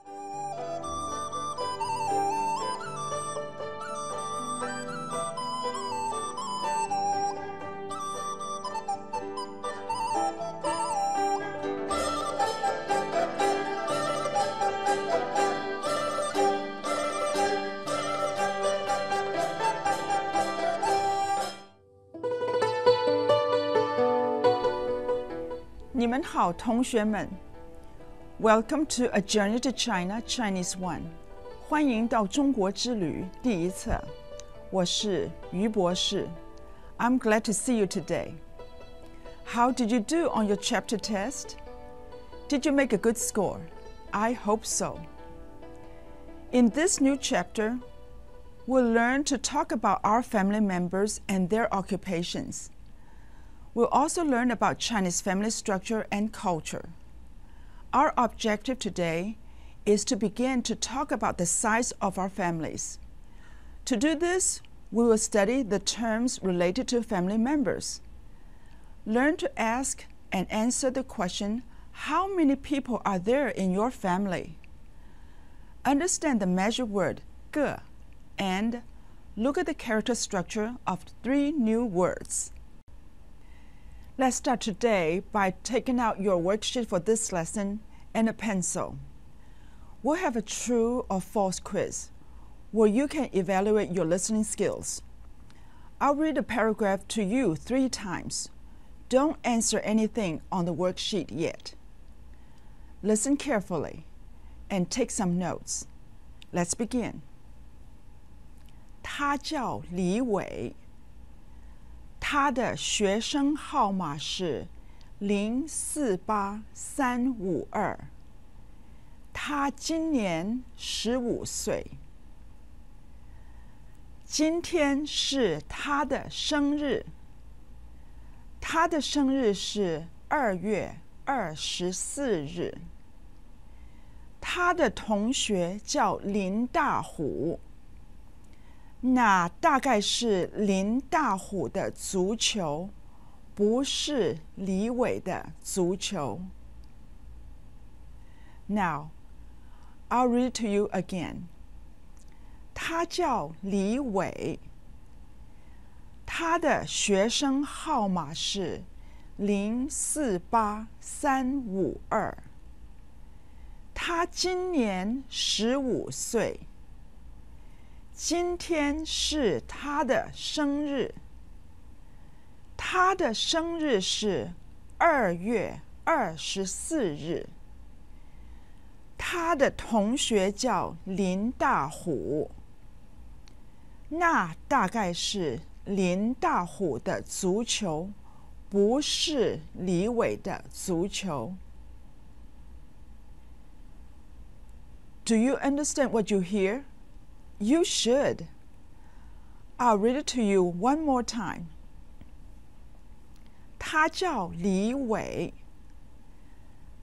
你们好，同学们。Welcome to A Journey to China Chinese 1. 欢迎到中国之旅第一册。我是于博士。I'm glad to see you today. How did you do on your chapter test? Did you make a good score? I hope so. In this new chapter, we'll learn to talk about our family members and their occupations. We'll also learn about Chinese family structure and culture. Our objective today is to begin to talk about the size of our families. To do this, we will study the terms related to family members. Learn to ask and answer the question, how many people are there in your family? Understand the measure word 个 and look at the character structure of 3 new words. Let's start today by taking out your worksheet for this lesson and a pencil. We'll have a true or false quiz where you can evaluate your listening skills. I'll read a paragraph to you 3 times. Don't answer anything on the worksheet yet. Listen carefully and take some notes. Let's begin. 他叫李伟。他的学生号码是048352。他今年15岁。今天是他的生日。他的生日是2月24日。他的同学叫林大虎。那大概是林大虎的足球，不是李伟的足球。Now, I'll read to you again. 他叫李伟。他的学生号码是048352。他今年15岁。今天是他的生日。他的生日是2月24日。他的同学叫林大虎。那大概是林大虎的足球，不是李伟的足球。Do you understand what you hear? You should. I'll read it to you one more time. 他叫李伟。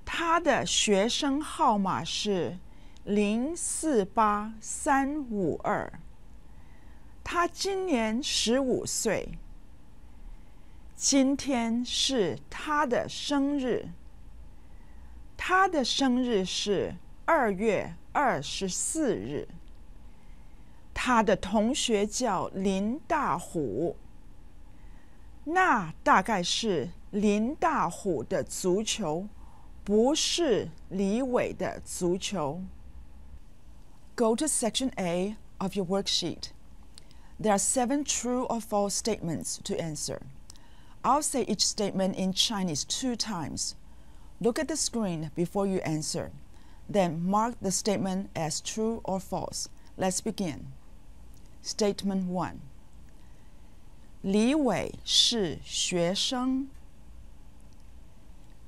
他的学生号码是048352。他今年15岁。今天是他的生日。他的生日是2月24日。他的同学叫林大虎。那大概是林大虎的足球，不是李伟的足球。Go to section A of your worksheet. There are 7 true or false statements to answer. I'll say each statement in Chinese 2 times. Look at the screen before you answer. Then mark the statement as true or false. Let's begin. Statement 1. 李伟是学生。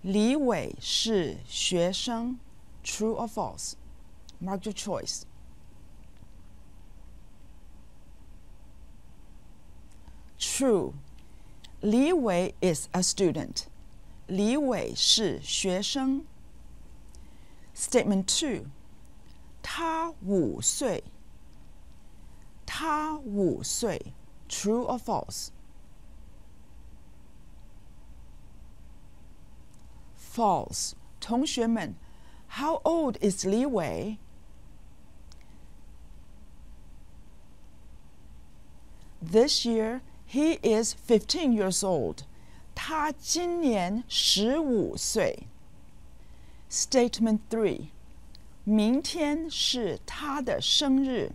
李伟是学生。True or false? Mark your choice. True. 李伟 is a student. 李伟是学生。Statement 2. 他5岁。他5岁。True or false? False. 同学们 ，How old is Li Wei? This year, he is 15 years old. 他今年15岁。Statement 3. 明天是他的生日。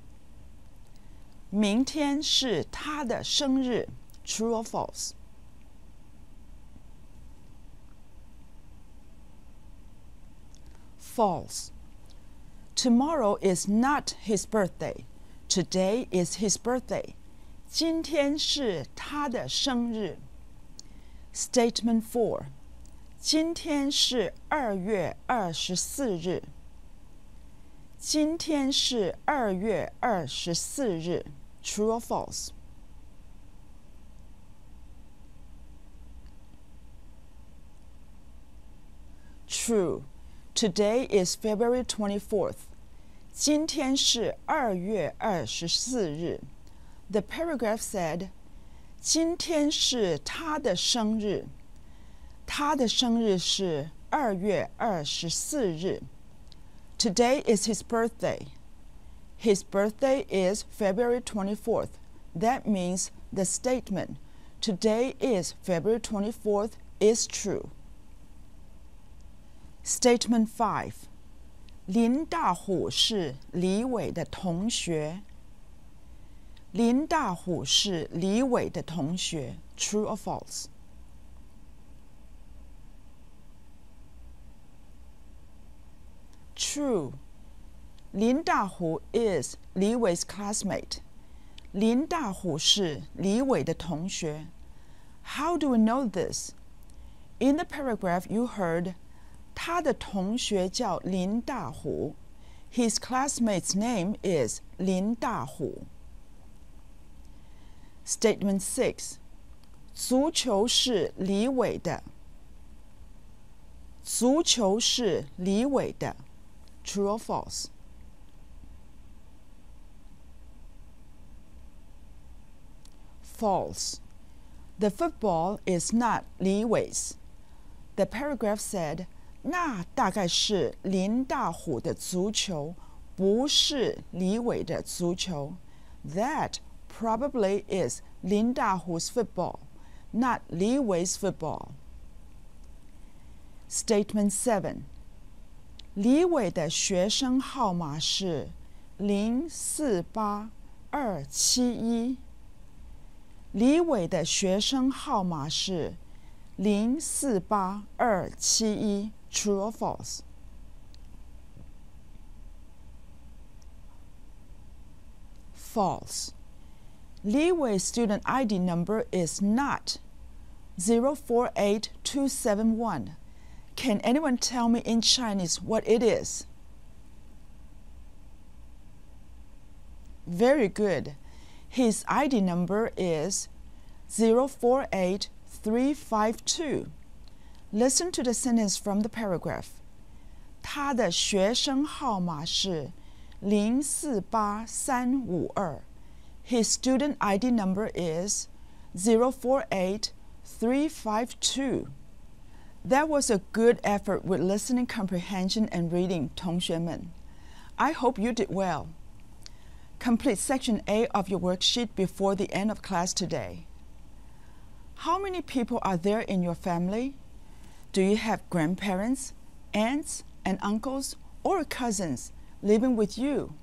明天是他的生日。True or false? False. Tomorrow is not his birthday. Today is his birthday. 今天是他的生日。Statement 4. 今天是2月24日。今天是2月24日。True or false? True. Today is February 24th. 今天是2月24日。The paragraph said, 今天是他的生日。他的生日是2月24日。Today is his birthday. His birthday is February 24th. That means the statement, today is February 24th, is true. Statement 5. 林大虎是李伟的同学。林大虎是李伟的同学。True or false? True. 林大虎 is 李伟's classmate. 林大虎是李伟的同学。How do we know this? In the paragraph you heard, 他的同学叫林大虎。His classmate's name is 林大虎。Statement 6. 足球是李伟的。足球是李伟的。True or false? False. The football is not Li Wei's. The paragraph said, 那大概是林大虎的足球，不是李伟的足球。That probably is 林大虎's football, not Li Wei's football. Statement 7. 李伟的学生号码是048271。李伟的学生号码是048271。True or false? False. Li Wei's student ID number is not 048271. Can anyone tell me in Chinese what it is? Very good. His ID number is 048352. Listen to the sentence from the paragraph. 他的学生号码是048352. His student ID number is 048352. That was a good effort with listening comprehension and reading, 同学们. I hope you did well. Complete Section A of your worksheet before the end of class today. How many people are there in your family? Do you have grandparents, aunts, and uncles, or cousins living with you?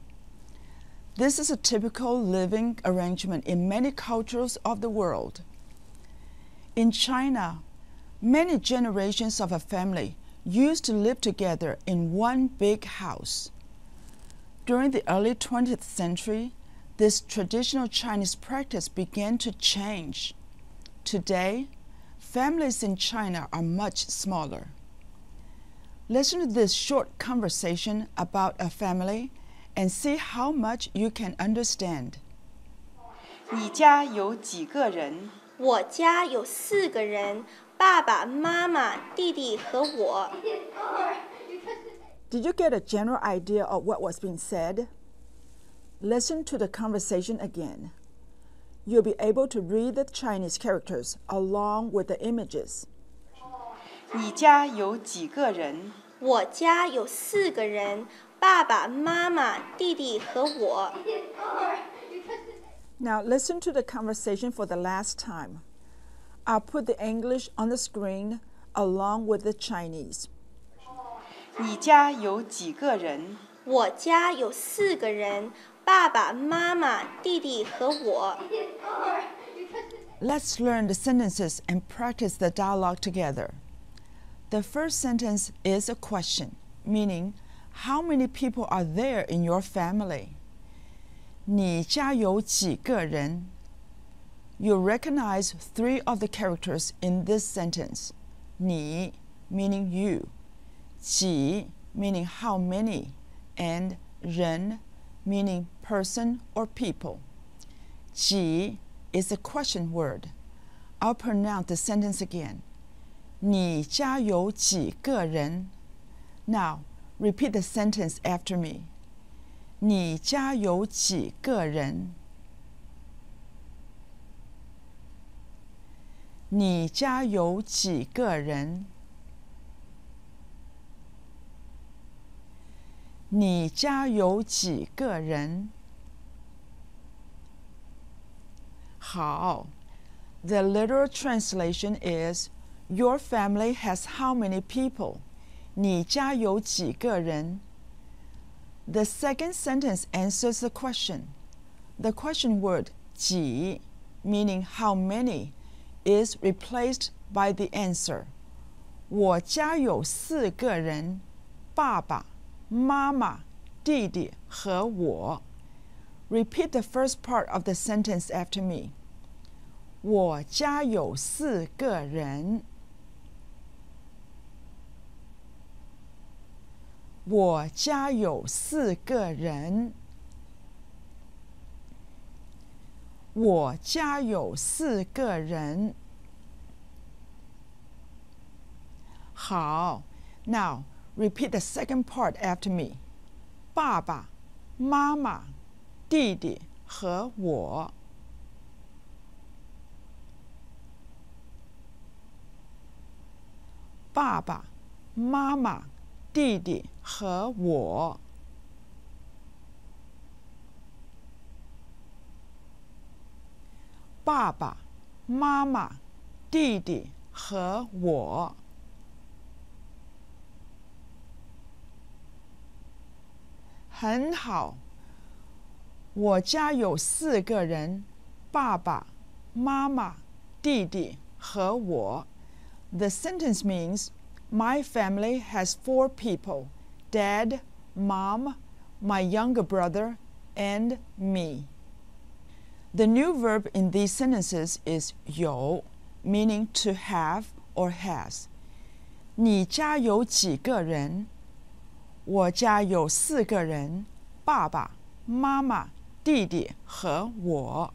This is a typical living arrangement in many cultures of the world. In China, many generations of a family used to live together in one big house. During the early 20th century, this traditional Chinese practice began to change. Today, families in China are much smaller. Listen to this short conversation about a family and see how much you can understand. 你家有几个人？我家有4个人，爸爸妈妈、弟弟和我。Did you get a general idea of what was being said? Listen to the conversation again. You'll be able to read the Chinese characters along with the images. 你家有几个人？我家有4个人，爸爸妈妈、弟弟和我。Now listen to the conversation for the last time. I'll put the English on the screen along with the Chinese. 你家有几个人？我家有4个人，爸爸妈妈、弟弟和我。Let's learn the sentences and practice the dialogue together. The first sentence is a question, meaning how many people are there in your family? 你家有几个人? You recognize 3 of the characters in this sentence. 你 meaning you, 几 meaning how many, and 人 meaning person or people. 几 is a question word. I'll pronounce the sentence again. 你家有几个人? Now, repeat the sentence after me. 你家有几个人? 你家有几个人? 你家有几个人? 好. The literal translation is, your family has how many people? 你家有几个人? The second sentence answers the question. The question word 几 meaning how many is replaced by the answer. 我家有4个人，爸爸、妈妈、弟弟和我。Repeat the first part of the sentence after me. 我家有4个人。我家有4个人。我家有4个人。好， now repeat the second part after me. 爸爸、妈妈、弟弟和我。爸爸、妈妈、弟弟和我。爸爸、妈妈、弟弟和我。很好，我家有4个人，爸爸、妈妈、弟弟和我。The sentence means, my family has 4 people, Dad, Mom, my younger brother, and me. The new verb in these sentences is 有, meaning to have or has. 你家有几个人？我家有4个人，爸爸、妈妈、弟弟和我。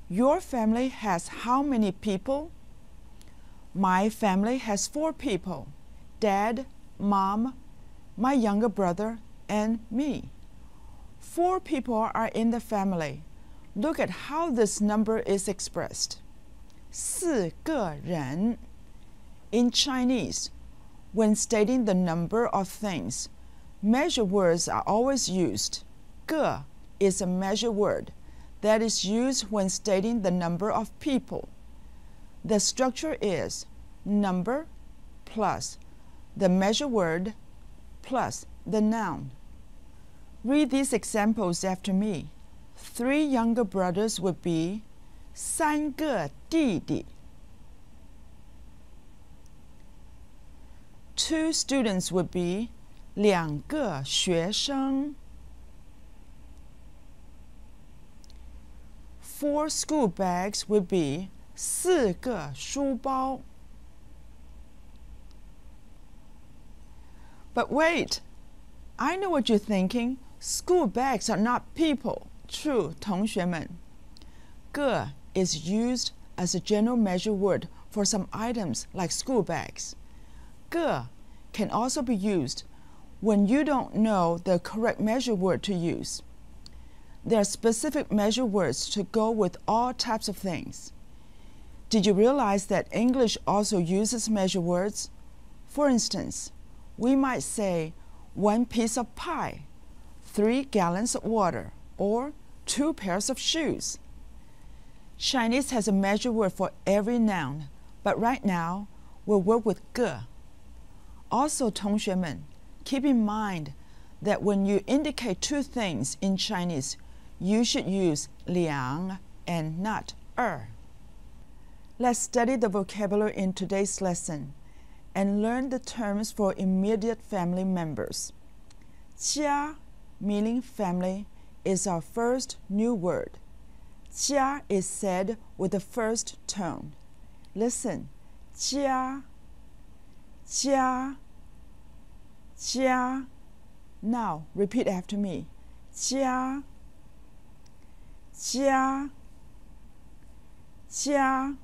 Your family has how many people? My family has 4 people, Dad, Mom, my younger brother, and me. 4 people are in the family. Look at how this number is expressed. 4个人. In Chinese, when stating the number of things, measure words are always used. 个 is a measure word that is used when stating the number of people. The structure is number plus the measure word plus the noun. Read these examples after me. 3 younger brothers would be 3个弟弟. 2 students would be 2个学生. 4 school bags would be 4个书包. But wait, I know what you're thinking. School bags are not people. True, 同学们. 个 is used as a general measure word for some items like school bags. 个 can also be used when you don't know the correct measure word to use. There are specific measure words to go with all types of things. Did you realize that English also uses measure words? For instance, we might say 1 piece of pie, 3 gallons of water, or 2 pairs of shoes. Chinese has a measure word for every noun, but right now we'll work with 个. Also, 同学们, keep in mind that when you indicate two things in Chinese, you should use 两 and not 二. Let's study the vocabulary in today's lesson and learn the terms for immediate family members. 家, meaning family, is our first new word. 家 is said with the first tone. Listen. 家, 家, 家. Now, repeat after me. 家, 家, 家.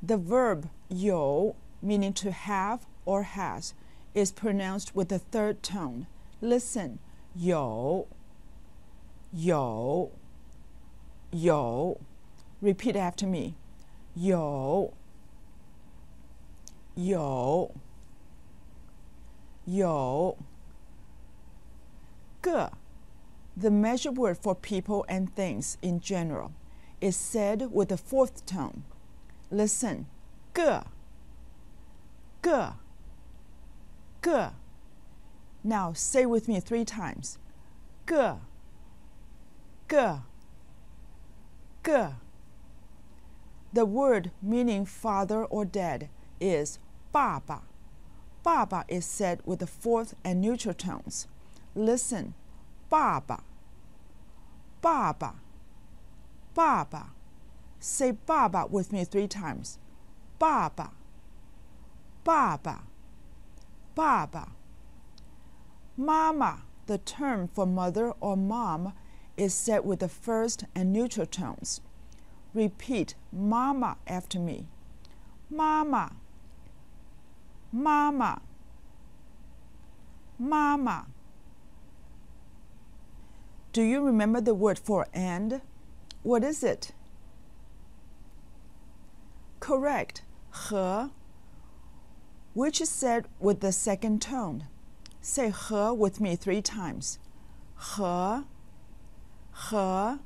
The verb 有, meaning to have or has, is pronounced with the third tone. Listen. 有, 有, 有. Repeat after me. 有, 有, 有. 个, the measure word for people and things in general, is said with the fourth tone. Listen. 个, 个, 个. Now say with me 3 times. 个, 个, 个. The word meaning father or dad is 爸爸. 爸爸 is said with the fourth and neutral tones. Listen. 爸爸, 爸爸, 爸爸. Say 爸爸 with me 3 times. 爸爸, 爸爸, 爸爸. Mama, the term for mother or mom, is said with the first and neutral tones. Repeat mama after me. Mama, mama, mama. Do you remember the word for and? What is it? Correct. 和, which is said with the second tone. Say 和 with me 3 times. 和, 和,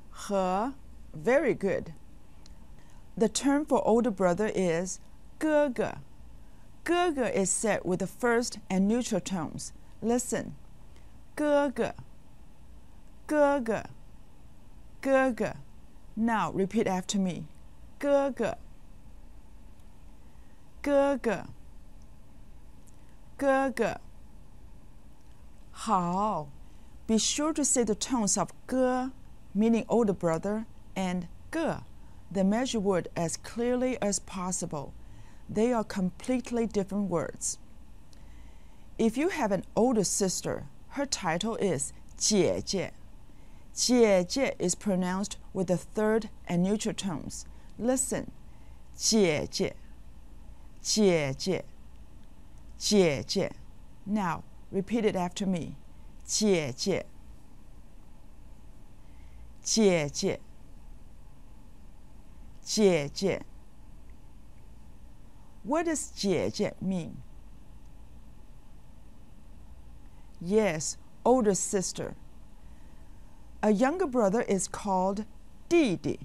和. Very good. The term for older brother is 哥哥. 哥哥 is said with the first and neutral tones. Listen. 哥哥, 哥哥, 哥哥. Now repeat after me. 哥哥, 哥哥, 哥哥. 好. Be sure to say the tones of 哥, meaning older brother, and 哥, the measure word, as clearly as possible. They are completely different words. If you have an older sister, her title is 姐姐. 姐姐 is pronounced with the third and neutral tones. Listen. 姐姐, 姐姐, 姐姐. Now, repeat it after me. 姐姐, 姐姐, 姐姐. What does 姐姐 mean? Yes, older sister. A younger brother is called 弟弟.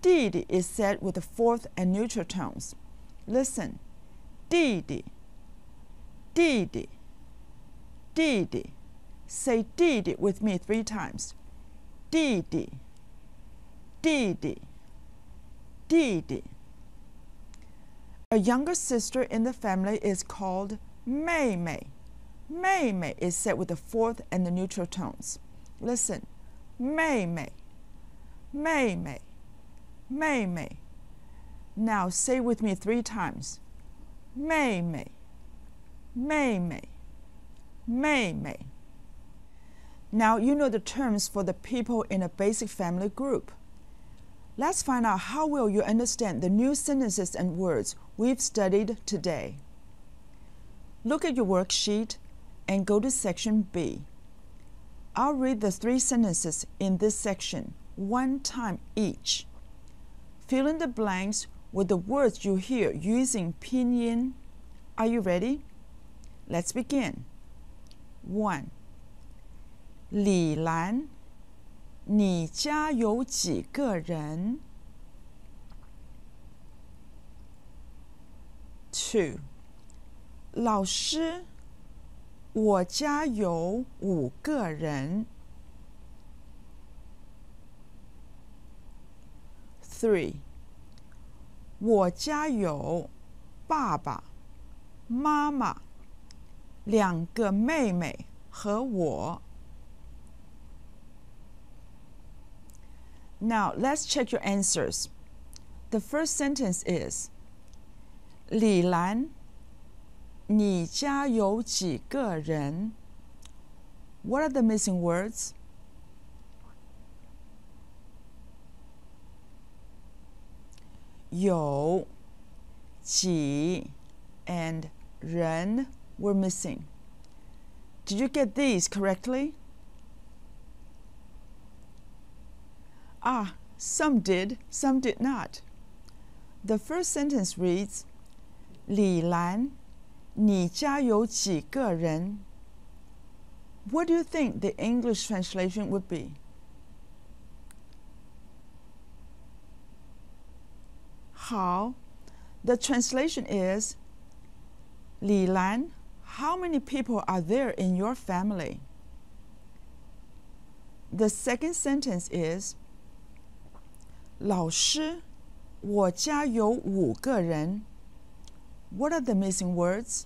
弟弟 is said with the fourth and neutral tones. Listen. 弟弟, 弟弟, 弟弟. Say 弟弟 with me 3 times. 弟弟, 弟弟, 弟弟. A younger sister in the family is called 妹妹. 妹妹 is said with the fourth and the neutral tones. Listen. 妹妹, 妹妹, 妹妹. Now say with me 3 times. 妹妹, 妹妹, 妹妹. Now you know the terms for the people in a basic family group. Let's find out how well you understand the new sentences and words we've studied today. Look at your worksheet and go to section B. I'll read the 3 sentences in this section 1 time each. Fill in the blanks with the words you hear using pinyin. Are you ready? Let's begin. 1. 李兰你家有几个人？2. 老师，我家有5个人。3. 我家有爸爸、妈妈、2个妹妹和我。Now, let's check your answers. The first sentence is, 李兰，你家有几个人？ What are the missing words? 有、几 and 人 were missing. Did you get these correctly? Some did, some did not. The first sentence reads, 李兰，你家有几个人？ What do you think the English translation would be? 好， the translation is, 李兰, how many people are there in your family? The second sentence is, 老师，我家有5个人。 What are the missing words?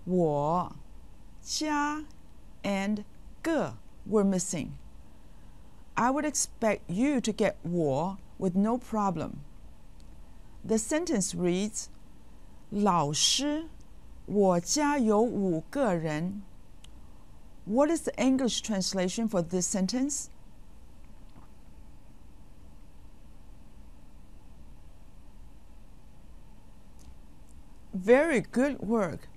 我、家 and 个 were missing. I would expect you to get 我 with no problem. The sentence reads, 老师，我家有5个人。 What is the English translation for this sentence? Very good work.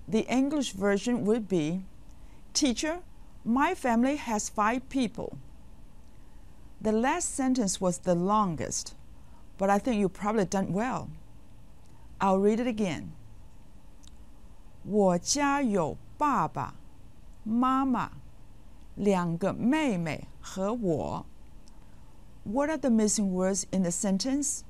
The English version would be, Teacher, my family has 5 people. The last sentence was the longest, but I think you probably done well. I'll read it again. 我家有爸爸、妈妈、2个妹妹和我。 What are the missing words in the sentence?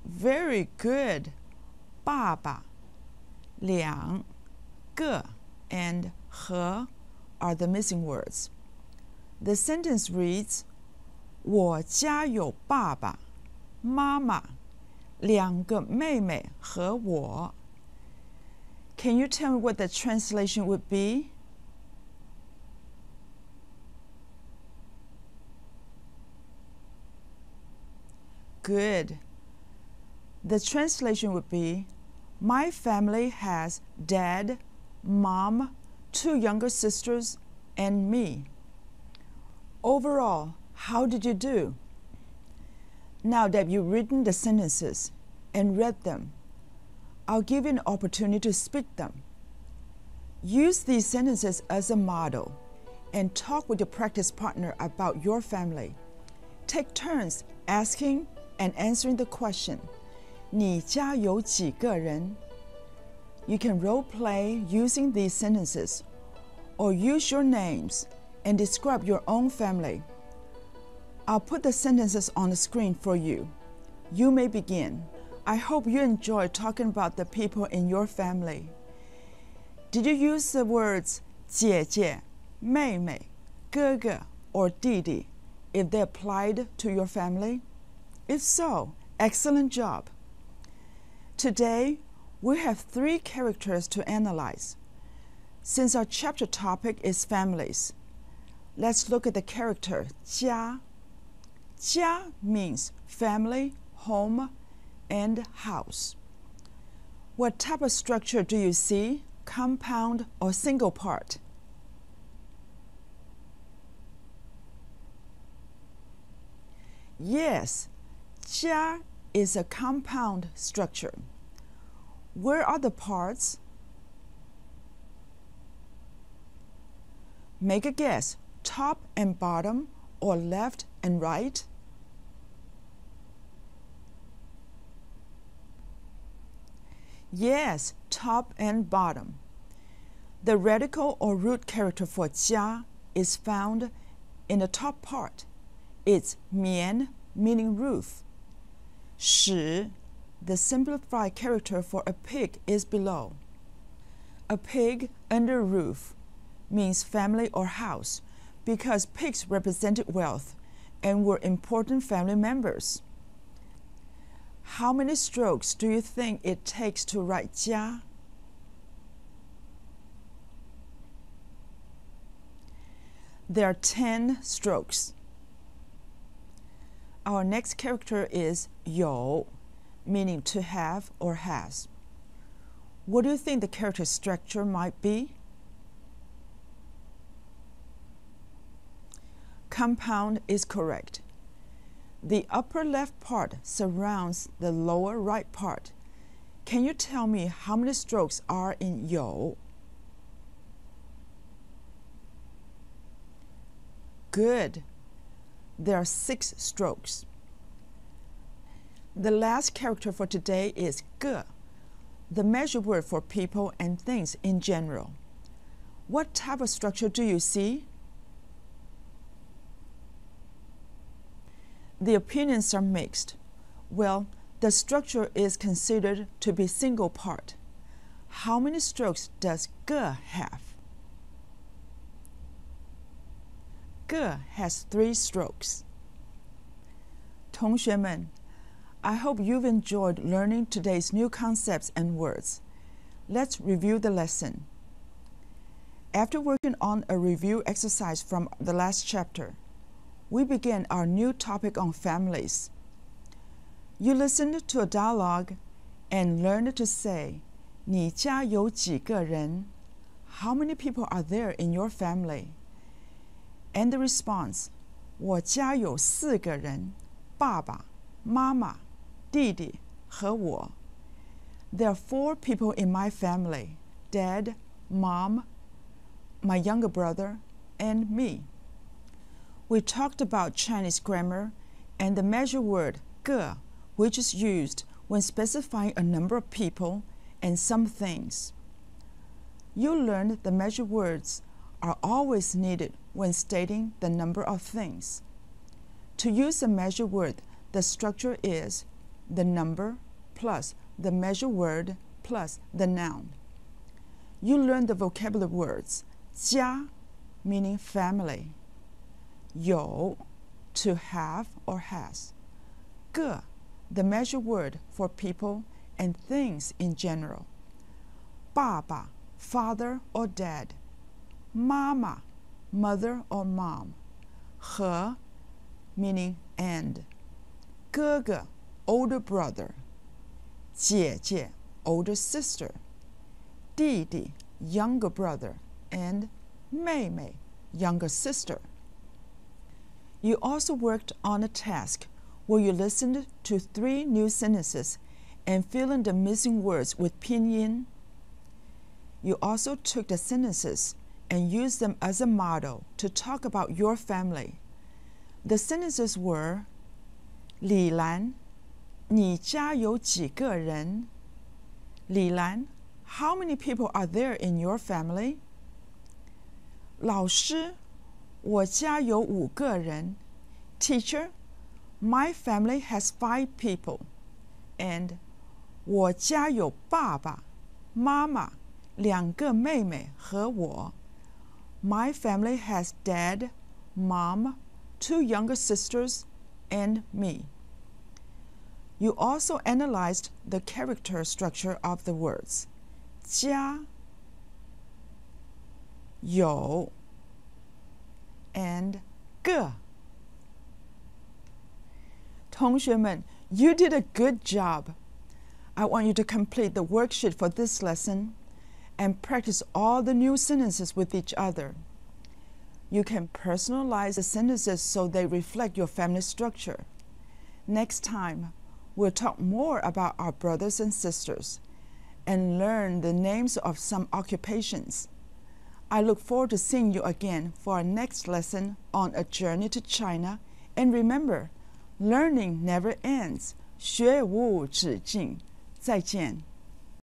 Very good. 爸爸、2个 and 和 are the missing words. The sentence reads, 我家有爸爸、妈妈、2个妹妹和我。 Can you tell me what the translation would be? Good. The translation would be, my family has dad, mom, 2 younger sisters, and me. Overall, how did you do? Now that you've written the sentences and read them, I'll give you an opportunity to speak them. Use these sentences as a model and talk with your practice partner about your family. Take turns asking and answering the question, 你家有几个人? You can role play using these sentences or use your names and describe your own family. I'll put the sentences on the screen for you. You may begin. I hope you enjoy talking about the people in your family. Did you use the words 姐姐、妹妹、哥哥 or 弟弟 if they applied to your family? If so, excellent job. Today, we have 3 characters to analyze. Since our chapter topic is families, let's look at the character 家. 家 means family, home, and house. What type of structure do you see? Compound or single part? Yes, 家 is a compound structure. Where are the parts? Make a guess, top and bottom or left and right? Yes, top and bottom. The radical or root character for 家 is found in the top part. It's 棉, meaning roof. 使, the simplified character for a pig, is below. A pig under roof means family or house because pigs represented wealth and were important family members. How many strokes do you think it takes to write 家? There are 10 strokes. Our next character is 有, meaning to have or has. What do you think the character structure might be? Compound is correct. The upper left part surrounds the lower right part. Can you tell me how many strokes are in 有? Good. There are 6 strokes. The last character for today is 个, the measure word for people and things in general. What type of structure do you see? The opinions are mixed. Well, the structure is considered to be single part. How many strokes does 个 have? 个 has 3 strokes. 同学们, I hope you've enjoyed learning today's new concepts and words. Let's review the lesson. After working on a review exercise from the last chapter, we begin our new topic on families. You listened to a dialogue and learned to say, 你家有几个人? How many people are there in your family? And the response, 我家有4个人, 爸爸, 妈妈, 弟弟和我. There are 4 people in my family, Dad, Mom, my younger brother, and me. We talked about Chinese grammar and the measure word 个, which is used when specifying a number of people and some things. You learned the measure words are always needed when stating the number of things. To use a measure word, the structure is the number plus the measure word plus the noun. You learned the vocabulary words 家, meaning family, 有, to have or has, 个, the measure word for people and things in general, 爸爸, father or dad, 妈妈, mother or mom, 和, meaning and, 哥哥, older brother, 姐姐, older sister, 弟弟, younger brother, and 妹妹, younger sister. You also worked on a task where you listened to 3 new sentences and fill in the missing words with pinyin. You also took the sentences and used them as a model to talk about your family. The sentences were 李兰, 你家有几个人? 李兰, how many people are there in your family? 老师, 我家有5个人. Teacher, my family has 5 people. And 我家有爸爸, 妈妈, 2个妹妹和我. My family has dad, mom, 2 younger sisters, and me. You also analyzed the character structure of the words 家, 有, and 个. 同学们, you did a good job. I want you to complete the worksheet for this lesson and practice all the new sentences with each other. You can personalize the sentences so they reflect your family structure. Next time, we'll talk more about our brothers and sisters and learn the names of some occupations. I look forward to seeing you again for our next lesson on a journey to China. And remember, learning never ends. 学无止境. 再见.